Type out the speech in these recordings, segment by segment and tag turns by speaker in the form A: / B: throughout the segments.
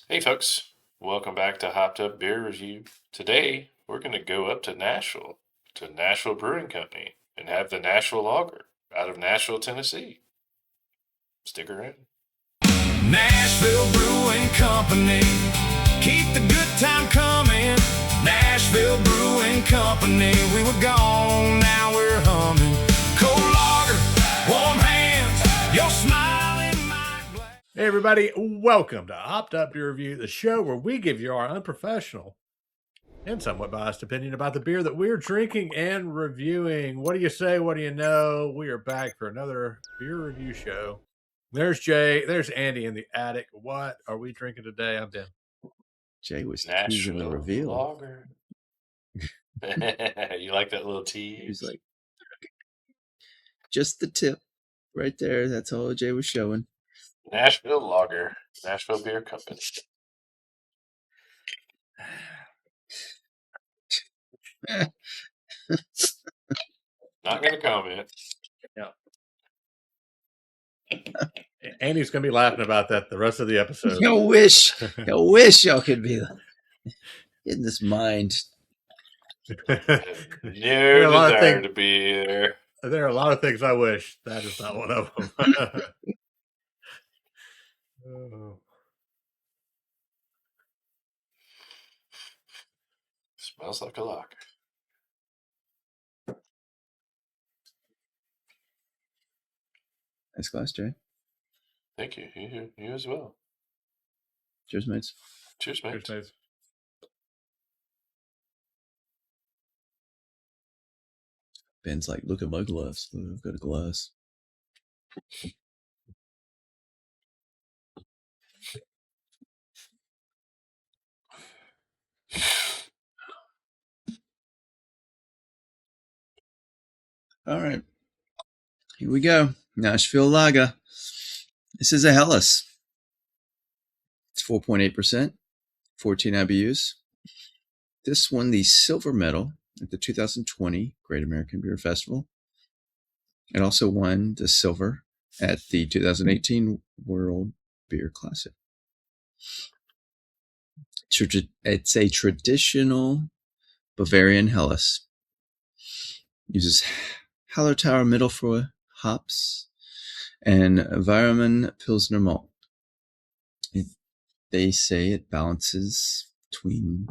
A: Hey folks, welcome back to Hopped Up Beer Review. Today we're going to go up to Nashville Brewing Company, and have the Nashville Lager out of Nashville, Tennessee. Stick around.
B: Nashville Brewing Company, keep the good time coming. Nashville Brewing Company, we were gone, now we're humming. Cold lager, warm hands, your smile in my glass.
C: Hey everybody, welcome to Hopped Up Beer Review, the show where we give you our unprofessional and somewhat biased opinion about the beer that we're drinking and reviewing. What do you say? What do you know? We are back for another beer review show. There's Jay. There's Andy in the attic. What are we drinking today? I'm Tim.
D: Jay was teasing the
A: Nashville
D: reveal.
A: Lager. You like that little tease?
D: He's like, just the tip right there. That's all Jay was showing.
A: Nashville Lager, Nashville Beer Company. Not going to comment.
C: Andy's going to be laughing about that the rest of the episode.
D: I wish y'all could be in this mind.
A: No desire to be there.
C: There are a lot of things I wish. That is not one of them. Oh.
A: Smells like a lager.
D: Nice glass, Jay.
A: Thank you. You as well.
D: Cheers, mates.
A: Cheers, mate.
C: Cheers, mates.
D: Ben's like, look at my glass. I've got a glass. All right. Here we go. Nashville Lager. This is a Helles. It's 4.8%, 14 IBUs. This won the silver medal at the 2020 Great American Beer Festival. It also won the silver at the 2018 World Beer Classic. It's a traditional Bavarian Helles. Uses Hallertauer Mittelfrüh hops and Weihenmann Pilsner malt. They say it balances between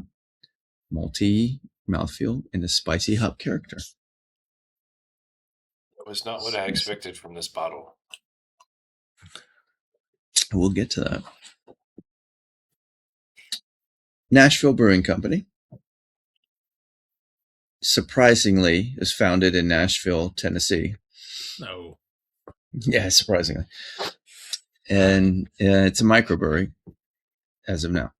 D: malty mouthfeel and a spicy hop character.
A: That was not what I expected from this bottle.
D: We'll get to that. Nashville Brewing Company, surprisingly, is founded in Nashville, Tennessee.
C: No.
D: Yeah, surprisingly. And it's a microbrewery as of now.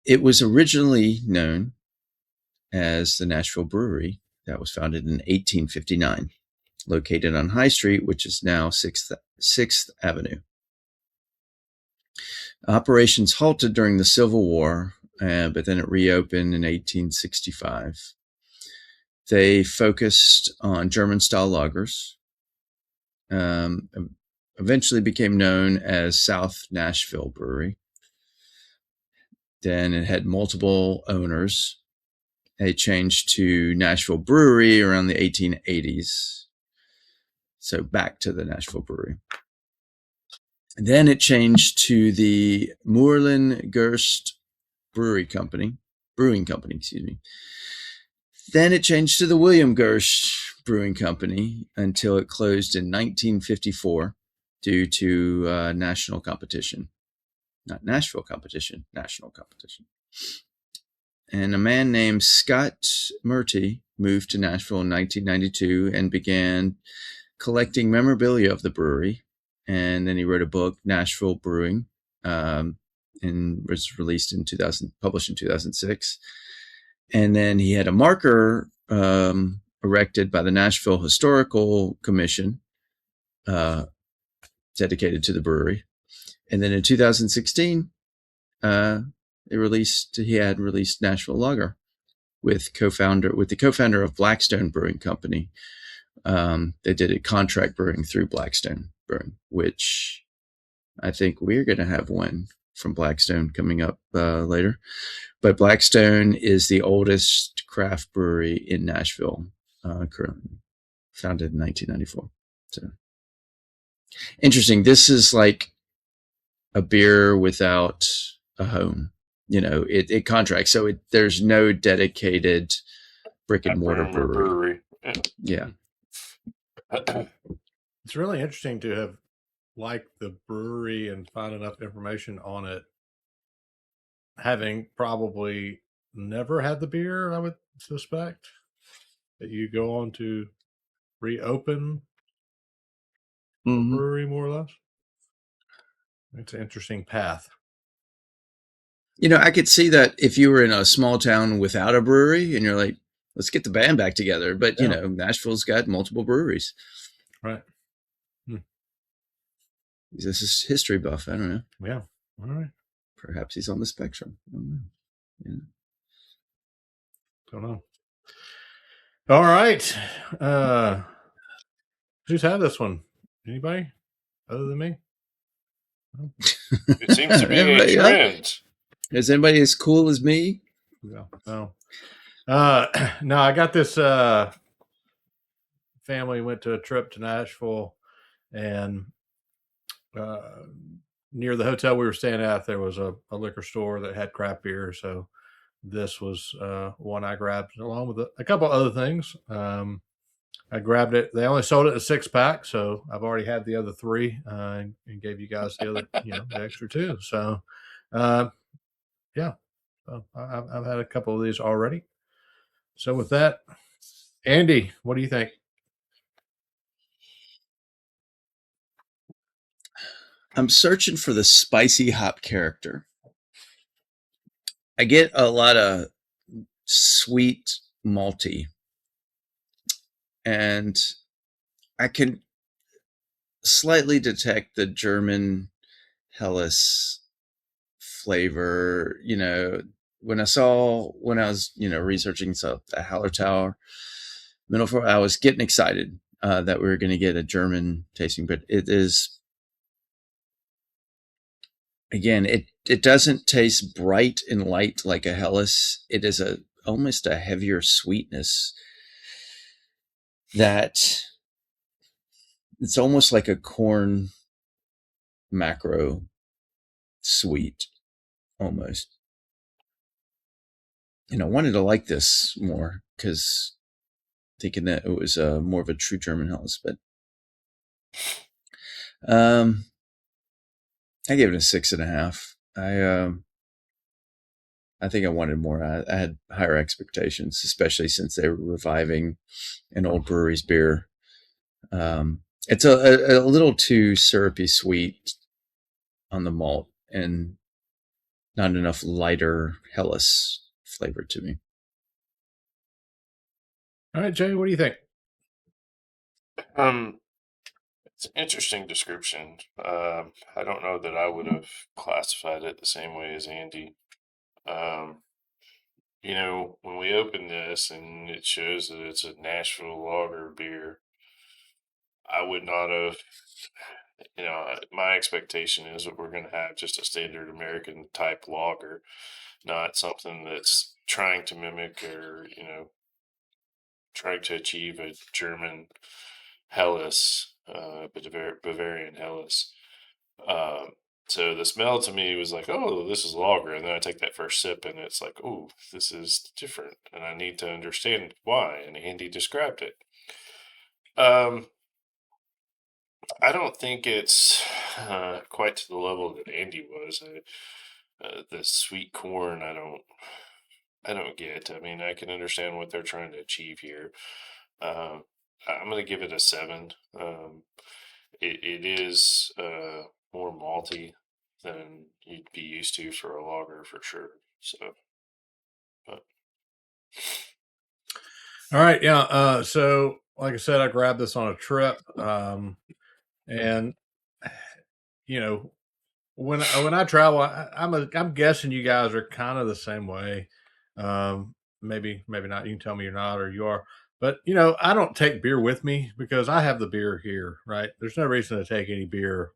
D: It was originally known as the Nashville Brewery. That was founded in 1859, located on High Street, which is now 6th Avenue. Operations halted during the Civil War, but then it reopened in 1865. They focused on German-style lagers. Eventually became known as South Nashville Brewery. Then it had multiple owners. They changed to Nashville Brewery around the 1880s. So back to the Nashville Brewery. Then it changed to the Moorland Gerst Brewing Company. Then it changed to the William Gerst Brewing Company until it closed in 1954 due to national competition. Not Nashville competition, national competition. And a man named Scott Murty moved to Nashville in 1992 and began collecting memorabilia of the brewery. And then he wrote a book, Nashville Brewing, and was published in 2006. And then he had a marker erected by the Nashville Historical Commission, dedicated to the brewery. And then in 2016, he had released Nashville Lager with the co-founder of Blackstone Brewing Company. They did a contract brewing through Blackstone Brewing, which I think we're going to have one from Blackstone coming up later. But Blackstone is the oldest craft brewery in Nashville, currently founded in 1994. So interesting. This is like a beer without a home. It contracts. So there's no dedicated brick and mortar brewery. Yeah.
C: It's really interesting to have liked the brewery and find enough information on it, having probably never had the beer. I would suspect that you go on to reopen a brewery, more or less. It's an interesting path.
D: I could see that if you were in a small town without a brewery and you're like, let's get the band back together. But, Nashville's got multiple breweries.
C: Right.
D: This is history buff. I don't know.
C: Yeah. All right.
D: Perhaps he's on the spectrum. I don't know. Yeah.
C: Don't know. All right. Who's had this one? Anybody other than me?
A: It seems to be a trend.
D: Is anybody as cool as me?
C: Yeah. No. No, I got this family went to a trip to Nashville, and near the hotel we were staying at, there was a liquor store that had craft beer. So this was one I grabbed along with a couple other things. I grabbed it. They only sold it in a 6-pack, so I've already had the other 3 and gave you guys the other, the extra 2. So, yeah, so I've had a couple of these already. So with that, Andy, what do you think?
D: I'm searching for the spicy hop character. I get a lot of sweet malty, and I can slightly detect the German Helles flavor. When I was researching the Hallertauer Middle, I was getting excited that we were going to get a German tasting, but it is, again, it doesn't taste bright and light like a Helles. It is almost a heavier sweetness that it's almost like a corn macro sweet, almost. I wanted to like this more because thinking that it was more of a true German Helles, but I gave it a 6.5. I think I wanted more. I had higher expectations, especially since they were reviving an old brewery's beer. It's a little too syrupy sweet on the malt and not enough lighter Helles flavor to me.
C: All right, Jay, what do you think?
A: It's an interesting description. I don't know that I would have classified it the same way as Andy. When we open this and it shows that it's a Nashville lager beer, I would not have, my expectation is that we're going to have just a standard American type lager, not something that's trying to mimic or, trying to achieve a German Helles, Bavarian Helles. So the smell to me was like, oh, this is lager. And then I take that first sip and it's like, oh, this is different. And I need to understand why. And Andy described it. I don't think it's quite to the level that Andy was. The sweet corn, I don't get. I mean, I can understand what they're trying to achieve here. I'm going to give it a 7. It is more malty than you'd be used to for a lager for sure. So, but.
C: All right, yeah. So, like I said, I grabbed this on a trip, and when I travel, I'm guessing you guys are kind of the same way. Maybe not. You can tell me you're not, or you are. But I don't take beer with me because I have the beer here. Right? There's no reason to take any beer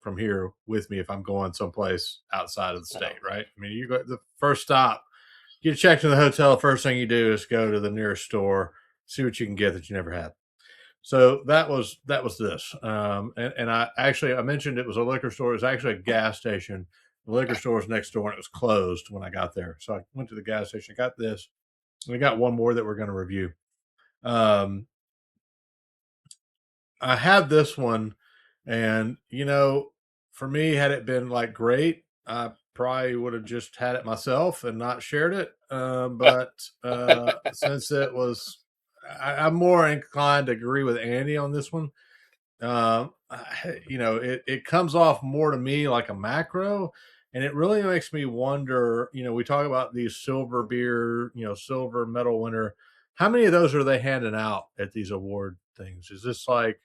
C: from here with me if I'm going someplace outside of the state, right? I mean, you go the first stop, you get checked in the hotel. First thing you do is go to the nearest store, see what you can get that you never had. So that was this. And I mentioned it was a liquor store. It was actually a gas station. The liquor store was next door and it was closed when I got there. So I went to the gas station, got this. And we got one more that we're going to review. I had this one, and for me, had it been like great, I probably would have just had it myself and not shared it. But since it was, I'm more inclined to agree with Andy on this one. It comes off more to me like a macro, and it really makes me wonder. We talk about these silver beer, silver medal winner. How many of those are they handing out at these award things? Is this like,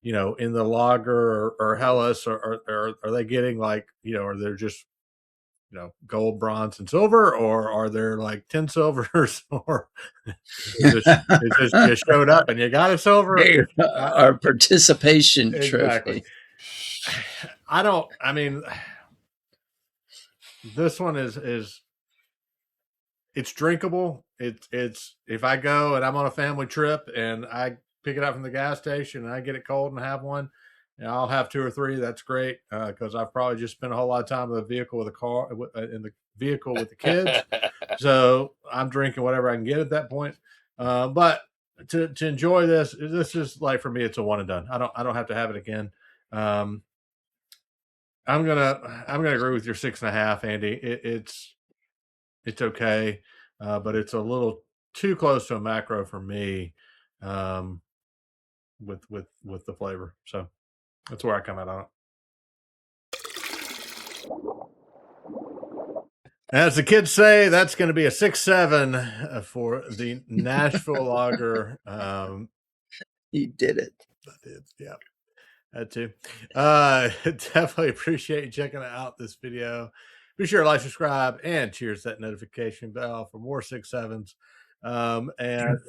C: in the lager or Hellas, or are they getting like, are they just, gold, bronze, and silver, or are there like 10 silvers, or it just you showed up and you got a silver?
D: Our participation
C: exactly.
D: trophy.
C: This one is it's drinkable. It's if I go and I'm on a family trip and I pick it up from the gas station and I get it cold and have one, I'll have 2 or 3. That's great, because I've probably just spent a whole lot of time in the vehicle with the kids. So I'm drinking whatever I can get at that point. But to enjoy this is like, for me, it's a one and done. I don't have to have it again. I'm gonna agree with your 6.5, Andy. It's okay, but it's a little too close to a macro for me, with the flavor. So that's where I come out on it. As the kids say, that's going to be a 6.7 for the Nashville Lager.
D: You did it.
C: I did, yeah. Had to. Definitely appreciate you checking out this video. Be sure to like, subscribe, and cheers that notification bell for more 6.7s. And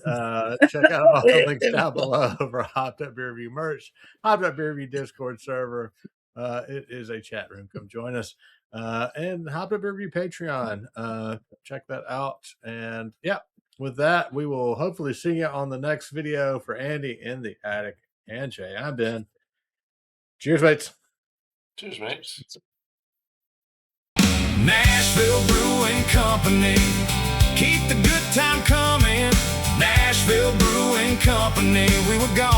C: check out all the links down below for Hopped Up Beer Review merch, Hopped Up Beer Review Discord server. It is a chat room. Come join us. And Hopped Up Beer Review Patreon. Check that out. And yeah, with that, we will hopefully see you on the next video. For Andy in the attic and Jay, I'm Ben. Cheers, mates.
A: Cheers, mates.
B: Nashville Brewing Company, keep the good time coming. Nashville Brewing Company, we were gone.